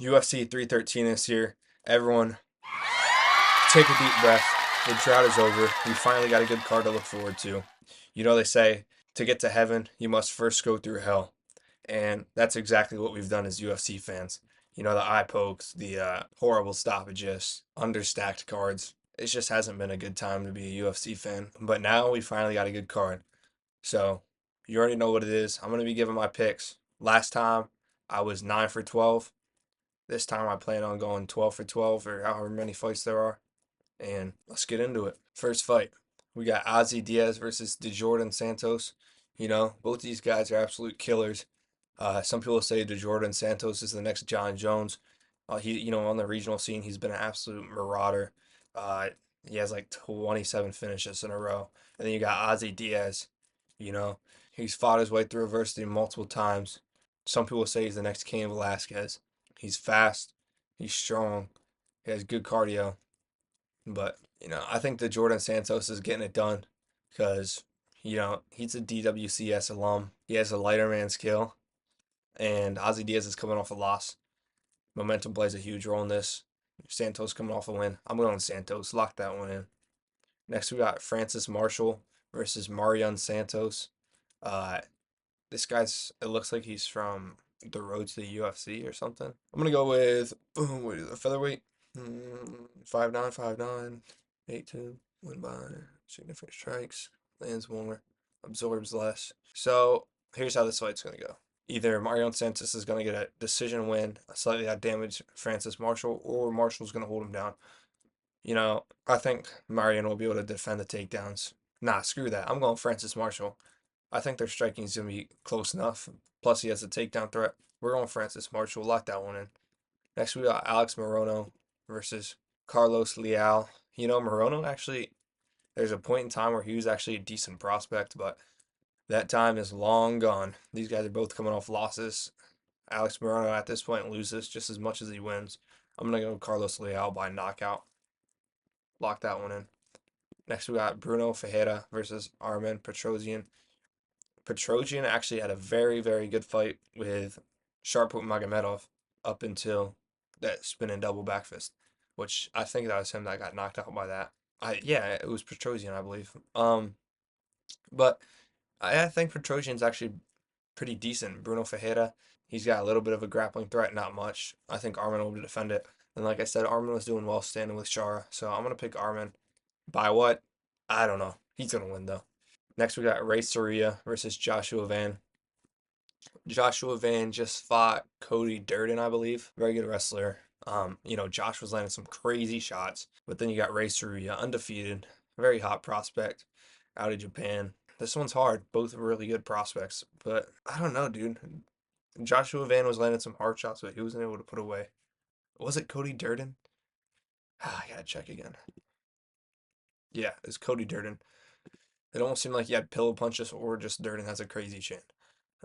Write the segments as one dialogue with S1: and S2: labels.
S1: UFC 313 this year. Everyone, take a deep breath. The drought is over. We finally got a good card to look forward to. You know, they say to get to heaven, you must first go through hell. And that's exactly what we've done as UFC fans. You know, the eye pokes, the horrible stoppages, understacked cards. It just hasn't been a good time to be a UFC fan. But now we finally got a good card. So you already know what it is. I'm going to be giving my picks. Last time I was 9 for 12. This time I plan on going 12 for 12 or however many fights there are. And let's get into it. First fight, we got Ozzy Diaz versus DeJordan Santos. You know, both these guys are absolute killers. Some people say DeJordan Santos is the next John Jones. On the regional scene, he's been an absolute marauder. Uh, he has like 27 finishes in a row. And then you got Ozzy Diaz. You know, he's fought his way through adversity multiple times. Some people say he's the next Cain Velasquez. He's fast. He's strong. He has good cardio. But, I think that Jordan Santos is getting it done because, he's a DWCS alum. He has a lighter man skill, and Ozzy Diaz is coming off a loss. Momentum plays a huge role in this. Santos coming off a win. I'm going Santos. Lock that one in. Next, we got Francis Marshall versus Marion Santos. Uh, this it looks like he's from the road to the UFC or something. I'm going to go with, what is it, featherweight? 5'9", 5'9", 8'2", win by significant strikes, lands more, absorbs less. So here's how this fight's gonna go. Either Marion Santos is gonna get a decision win, a slightly outdamaged Francis Marshall, or Marshall's gonna hold him down. I think Marion will be able to defend the takedowns. Nah, screw that. I'm going Francis Marshall. I think their striking is gonna be close enough. Plus, he has a takedown threat. We're going Francis Marshall. Lock that one in. Next, we got Alex Morono versus Carlos Leal. Morono actually, there's a point in time where he was actually a decent prospect, but that time is long gone. These guys are both coming off losses. Alex Morono at this point loses just as much as he wins. I'm going to go Carlos Leal by knockout. Lock that one in. Next, we got Bruno Ferreira versus Armen Petrosian. Petrosian actually had a very, very good fight with Sharput Magomedov up until that spinning double back fist, which I think that was him that got knocked out by that. Yeah, it was Petrosian, I believe. But I think Petrosian's actually pretty decent. Bruno Ferreira, he's got a little bit of a grappling threat, not much. I think Armin will defend it. And like I said, Armin was doing well standing with Shara, so I'm gonna pick Armin. By what? I don't know. He's gonna win though. Next, we got Ray Soria versus Joshua Van. Joshua Van just fought Cody Durden, I believe. Very good wrestler. Josh was landing some crazy shots, but then you got Ray Soria, undefeated, very hot prospect out of Japan. This one's hard. Both really good prospects, but I don't know, dude. Joshua Van was landing some hard shots, but he wasn't able to put away. Was it Cody Durden? I gotta check again. Yeah, it's Cody Durden. It almost seemed like he had pillow punches or just Durden has a crazy chin.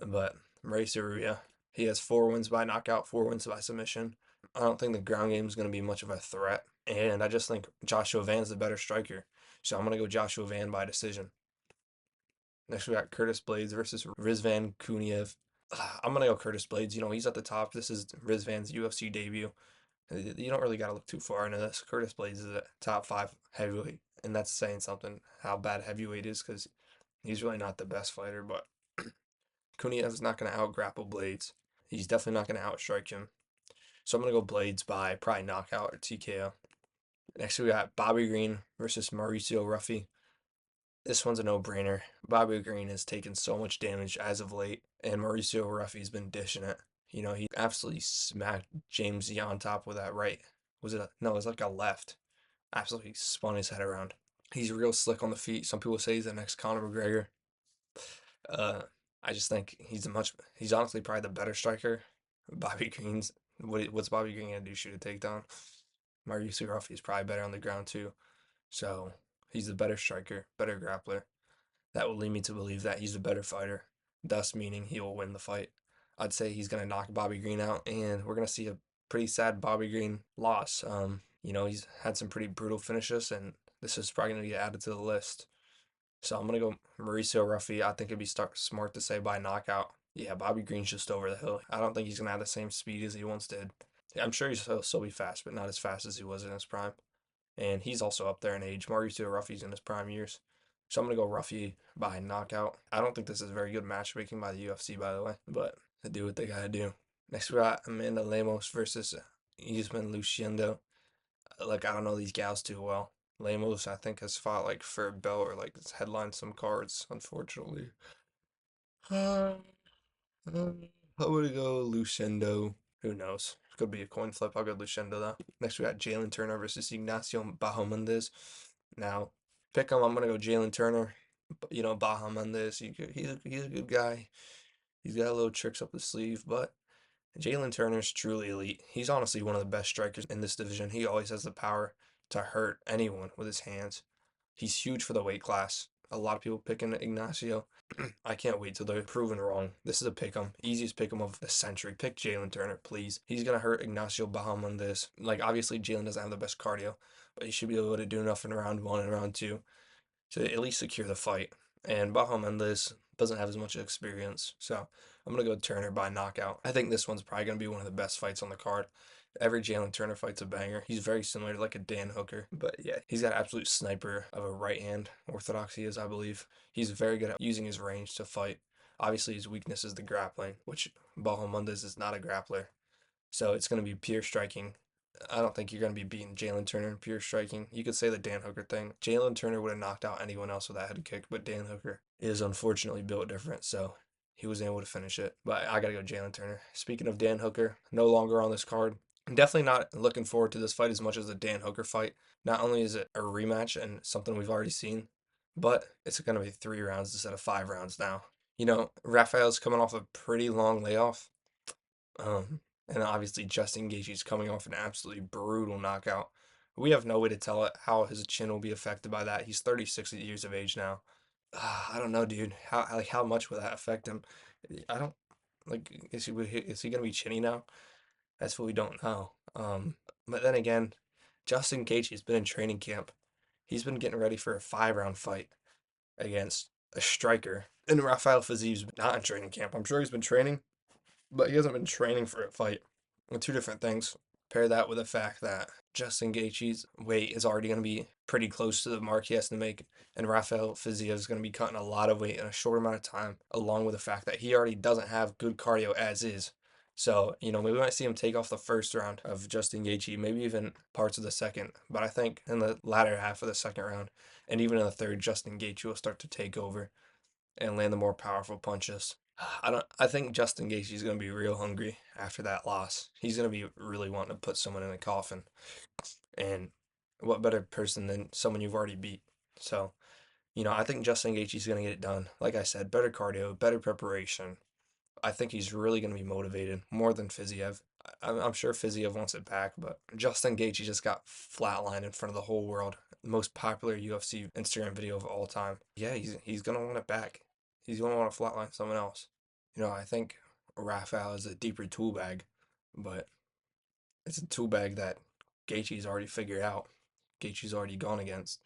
S1: But Ray Saruya, he has 4 wins by knockout, 4 wins by submission. I don't think the ground game is going to be much of a threat. And I just think Joshua Van's the better striker. So I'm going to go Joshua Van by decision. Next, we got Curtis Blades versus Rizvan Kuniev. I'm going to go Curtis Blades. He's at the top. This is Rizvan's UFC debut. You don't really got to look too far into this. Curtis Blades is a top 5 heavyweight. And that's saying something how bad heavyweight is because he's really not the best fighter. But Kuniev's not going to out grapple Blades. He's definitely not going to outstrike him. So I'm going to go Blades by probably knockout or TKO. Next, we got Bobby Green versus Mauricio Ruffy. This one's a no-brainer. Bobby Green has taken so much damage as of late, and Mauricio Ruffy's been dishing it. He absolutely smacked James Z on top with that right. No, it was like a left. Absolutely spun his head around. He's real slick on the feet. Some people say he's the next Conor McGregor. Uh, I just think he's honestly probably the better striker. Bobby Green's, what's Bobby Green gonna do? Shoot a takedown? Mauricio Ruffy is probably better on the ground too. So he's the better striker, better grappler. That would lead me to believe that he's the better fighter, thus meaning he will win the fight. I'd say he's gonna knock Bobby Green out, and we're gonna see a pretty sad Bobby Green loss. He's had some pretty brutal finishes, and this is probably gonna get added to the list. So I'm gonna go Mauricio Ruffy. I think it'd be smart to say by knockout. Yeah, Bobby Green's just over the hill. I don't think he's gonna have the same speed as he once did. I'm sure he'll still be fast, but not as fast as he was in his prime. And he's also up there in age. Mauricio Ruffy's in his prime years. So I'm going to go Ruffy by knockout. I don't think this is very good matchmaking by the UFC, by the way, but they do what they got to do. Next, we got Amanda Lemos versus Yasmin Luciendo. Like, I don't know these gals too well. Lemos, I think, has fought like for a belt or like it's headlined some cards, unfortunately. I'm gonna go Luciendo. Who knows? Could be a coin flip. I'll go Luciendo though. Next we got Jalen Turner versus Ignacio Bahamondes. Now, pick him. I'm gonna go Jalen Turner. You know, Bahamondes. He's a good guy. He's got a little tricks up his sleeve, but Jalen Turner's truly elite. He's honestly one of the best strikers in this division. He always has the power to hurt anyone with his hands. He's huge for the weight class. A lot of people picking Ignacio. I can't wait till they're proven wrong. This is a pick 'em. Easiest pick 'em of the century. Pick Jalen Turner, please. He's gonna hurt Ignacio Bahamondes. Like obviously Jalen doesn't have the best cardio, but he should be able to do enough in round one and round two to at least secure the fight. And Bahamondes doesn't have as much experience, so I'm gonna go Turner by knockout. I think this one's probably gonna be one of the best fights on the card. Every Jalen Turner fight's a banger. He's very similar to like a Dan Hooker, but yeah, he's got an absolute sniper of a right hand. Orthodox he is, I believe. He's very good at using his range to fight. Obviously, his weakness is the grappling, which Bahamondes is not a grappler. So it's going to be pure striking. I don't think you're going to be beating Jalen Turner in pure striking. You could say the Dan Hooker thing. Jalen Turner would have knocked out anyone else with that head kick, but Dan Hooker is unfortunately built different, so he was able to finish it. But I got to go Jalen Turner. Speaking of Dan Hooker, no longer on this card. I'm definitely not looking forward to this fight as much as the Dan Hooker fight. Not only is it a rematch and something we've already seen, but it's going to be 3 rounds instead of 5 rounds now. You know, Rafael's coming off a pretty long layoff. Um, and obviously Justin Gaethje's coming off an absolutely brutal knockout. We have no way to tell it how his chin will be affected by that. He's 36 years of age now. I don't know, dude. How much will that affect him? I don't like. Is he gonna be chinny now? That's what we don't know. But then again, Justin Gaethje's been in training camp. He's been getting ready for a 5 round fight against a striker. And Rafael Fiziev's not in training camp. I'm sure he's been training, but he hasn't been training for a fight. Two different things. Pair that with the fact that Justin Gaethje's weight is already going to be pretty close to the mark he has to make, and Rafael Fiziev is going to be cutting a lot of weight in a short amount of time, along with the fact that he already doesn't have good cardio as is. So, you know, maybe we might see him take off the first round of Justin Gaethje, maybe even parts of the second. But I think in the latter half of the second round, and even in the third, Justin Gaethje will start to take over and land the more powerful punches. I think Justin Gaethje's gonna be real hungry after that loss. He's gonna be really wanting to put someone in a coffin. And what better person than someone you've already beat? So, you know, I think Justin Gaethje's gonna get it done. Like I said, better cardio, better preparation. I think he's really gonna be motivated more than Fiziev. I'm sure Fiziev wants it back, but Justin Gaethje just got flatlined in front of the whole world. Most popular UFC Instagram video of all time. Yeah, he's gonna want it back. He's gonna want to flatline someone else. You know, I think Rafael is a deeper tool bag, but it's a tool bag that Gaethje's already figured out. Gaethje's already gone against.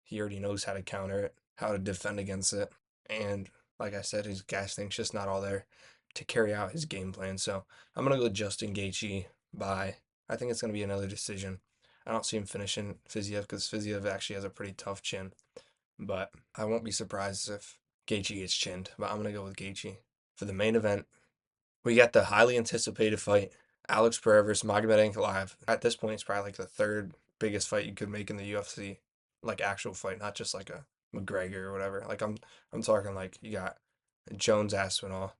S1: He already knows how to counter it, how to defend against it, and like I said, his gas tank's just not all there to carry out his game plan. So I'm gonna go Justin Gaethje by. I think it's gonna be another decision. I don't see him finishing Fiziev because Fiziev actually has a pretty tough chin, but I won't be surprised if Gaethje gets chinned. But I'm gonna go with Gaethje for the main event. We got the highly anticipated fight, Alex Pereira versus Magomed Ankalaev. At this point, it's probably like the third biggest fight you could make in the UFC, like actual fight, not just like a McGregor or whatever. Like I'm talking like you got Jones Aspinall,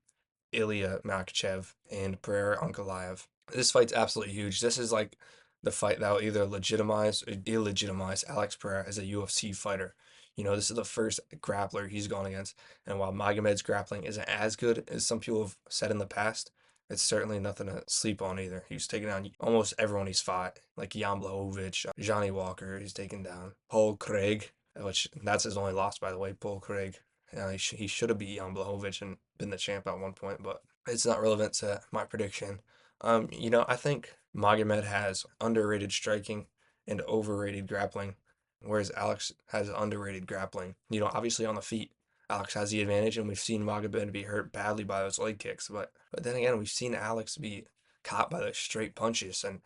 S1: Ilya Makhachev, and Pereira Ankalaev. This fight's absolutely huge. This is like the fight that will either legitimize or delegitimize Alex Pereira as a UFC fighter. You know, this is the first grappler he's gone against. And while Magomed's grappling isn't as good as some people have said in the past, it's certainly nothing to sleep on either. He's taken down almost everyone he's fought, like Jan Blachowicz, Johnny Walker. He's taken down Paul Craig, which that's his only loss, by the way, Paul Craig. He should have beat Jan Blachowicz and been the champ at one point, but it's not relevant to my prediction. You know, I think Magomed has underrated striking and overrated grappling, whereas Alex has underrated grappling. You know, obviously on the feet, Alex has the advantage, and we've seen Magomed be hurt badly by those leg kicks. But then again, we've seen Alex be caught by those straight punches. And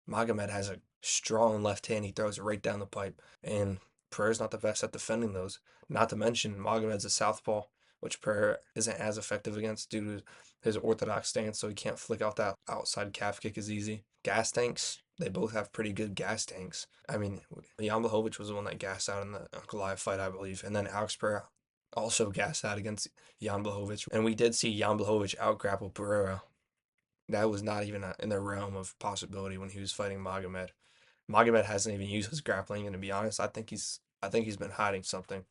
S1: Magomed has a strong left hand. He throws it right down the pipe. And Pereira's not the best at defending those. Not to mention, Magomed's a southpaw, which Pereira isn't as effective against due to his orthodox stance, so he can't flick out that outside calf kick as easy. Gas tanks, they both have pretty good gas tanks. I mean, Jan Blachowicz was the one that gassed out in the Ankalaev fight, I believe. And then Alex Pereira also gassed out against Jan Blachowicz. And we did see Jan Blachowicz out-grapple Pereira. That was not even in the realm of possibility when he was fighting Magomed. Magomed hasn't even used his grappling, and to be honest, I think he's been hiding something.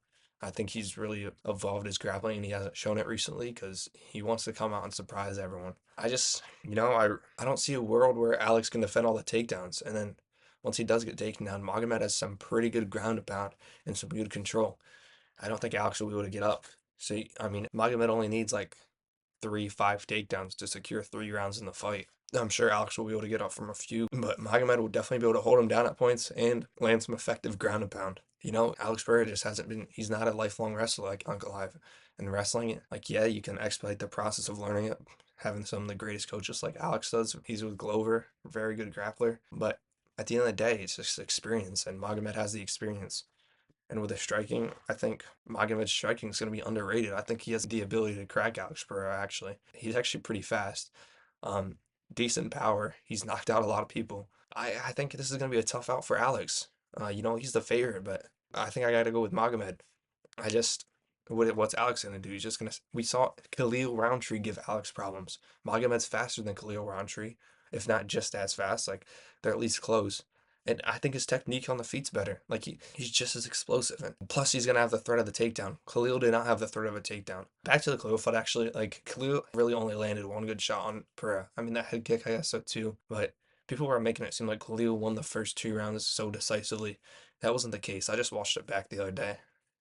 S1: I think he's really evolved his grappling, and he hasn't shown it recently because he wants to come out and surprise everyone. I just, I don't see a world where Alex can defend all the takedowns, and then once he does get taken down, Magomed has some pretty good ground and pound and some good control. I don't think Alex will be able to get up. So, I mean, Magomed only needs like 3, 5 takedowns to secure 3 rounds in the fight. I'm sure Alex will be able to get up from a few, but Magomed will definitely be able to hold him down at points and land some effective ground and pound. Alex Pereira just hasn't been, he's not a lifelong wrestler like Ankalaev. And wrestling, like, yeah, you can expedite the process of learning it, having some of the greatest coaches like Alex does. He's with Glover, very good grappler. But at the end of the day, it's just experience, and Magomed has the experience. And with his striking, I think Magomed's striking is going to be underrated. I think he has the ability to crack Alex Pereira, actually. He's actually pretty fast. Um, Decent power. He's knocked out a lot of people. I think this is going to be a tough out for Alex. He's the favorite, but I think I got to go with Magomed. I just, what's Alex going to do? He's just going to, we saw Khalil Roundtree give Alex problems. Magomed's faster than Khalil Roundtree, if not just as fast. Like, they're at least close. And I think his technique on the feet's better. Like, he's just as explosive. And plus, he's going to have the threat of the takedown. Khalil did not have the threat of a takedown. Back to the Khalil fight, actually. Like, Khalil really only landed one good shot on Pereira. I mean, that head kick, I guess so too. But people were making it seem like Khalil won the first 2 rounds so decisively. That wasn't the case. I just watched it back the other day.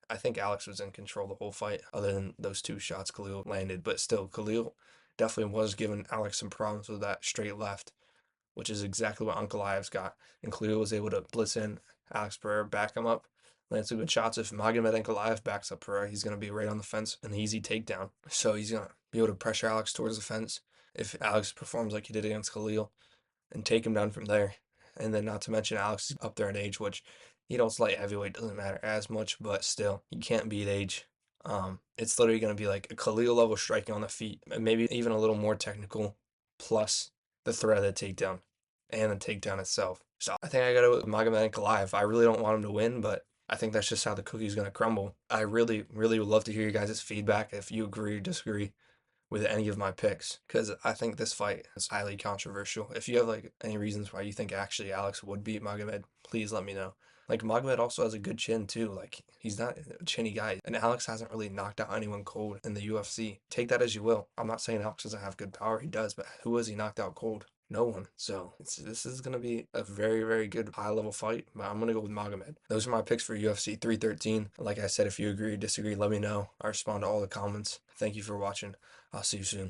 S1: I think Alex was in control the whole fight, other than those 2 shots Khalil landed. But still, Khalil definitely was giving Alex some problems with that straight left, which is exactly what Ankalaev's got. And Khalil was able to blitz in Alex Pereira, back him up, land some good shots. If Magomed Ankalaev backs up Pereira, he's going to be right on the fence, an easy takedown. So he's going to be able to pressure Alex towards the fence if Alex performs like he did against Khalil and take him down from there. And then not to mention Alex is up there in age, which, it's light heavyweight, doesn't matter as much, but still, you can't beat age. It's literally going to be like a Khalil level striking on the feet, maybe even a little more technical, plus the threat of the takedown and the takedown itself. So I think I got to go with Magomed Ankalaev. I really don't want him to win, but I think that's just how the cookie's going to crumble. I really, really would love to hear you guys' feedback if you agree or disagree with any of my picks, because I think this fight is highly controversial. If you have like any reasons why you think actually Alex would beat Magomed, please let me know. Like, Magomed also has a good chin too. Like, he's not a chinny guy, and Alex hasn't really knocked out anyone cold in the UFC. Take that as you will. I'm not saying Alex doesn't have good power. He does, but who has he knocked out cold? No one. So this is going to be a very, very good high level fight, but I'm going to go with Magomed. Those are my picks for UFC 313. Like I said, if you agree or disagree, let me know. I respond to all the comments. Thank you for watching. I'll see you soon.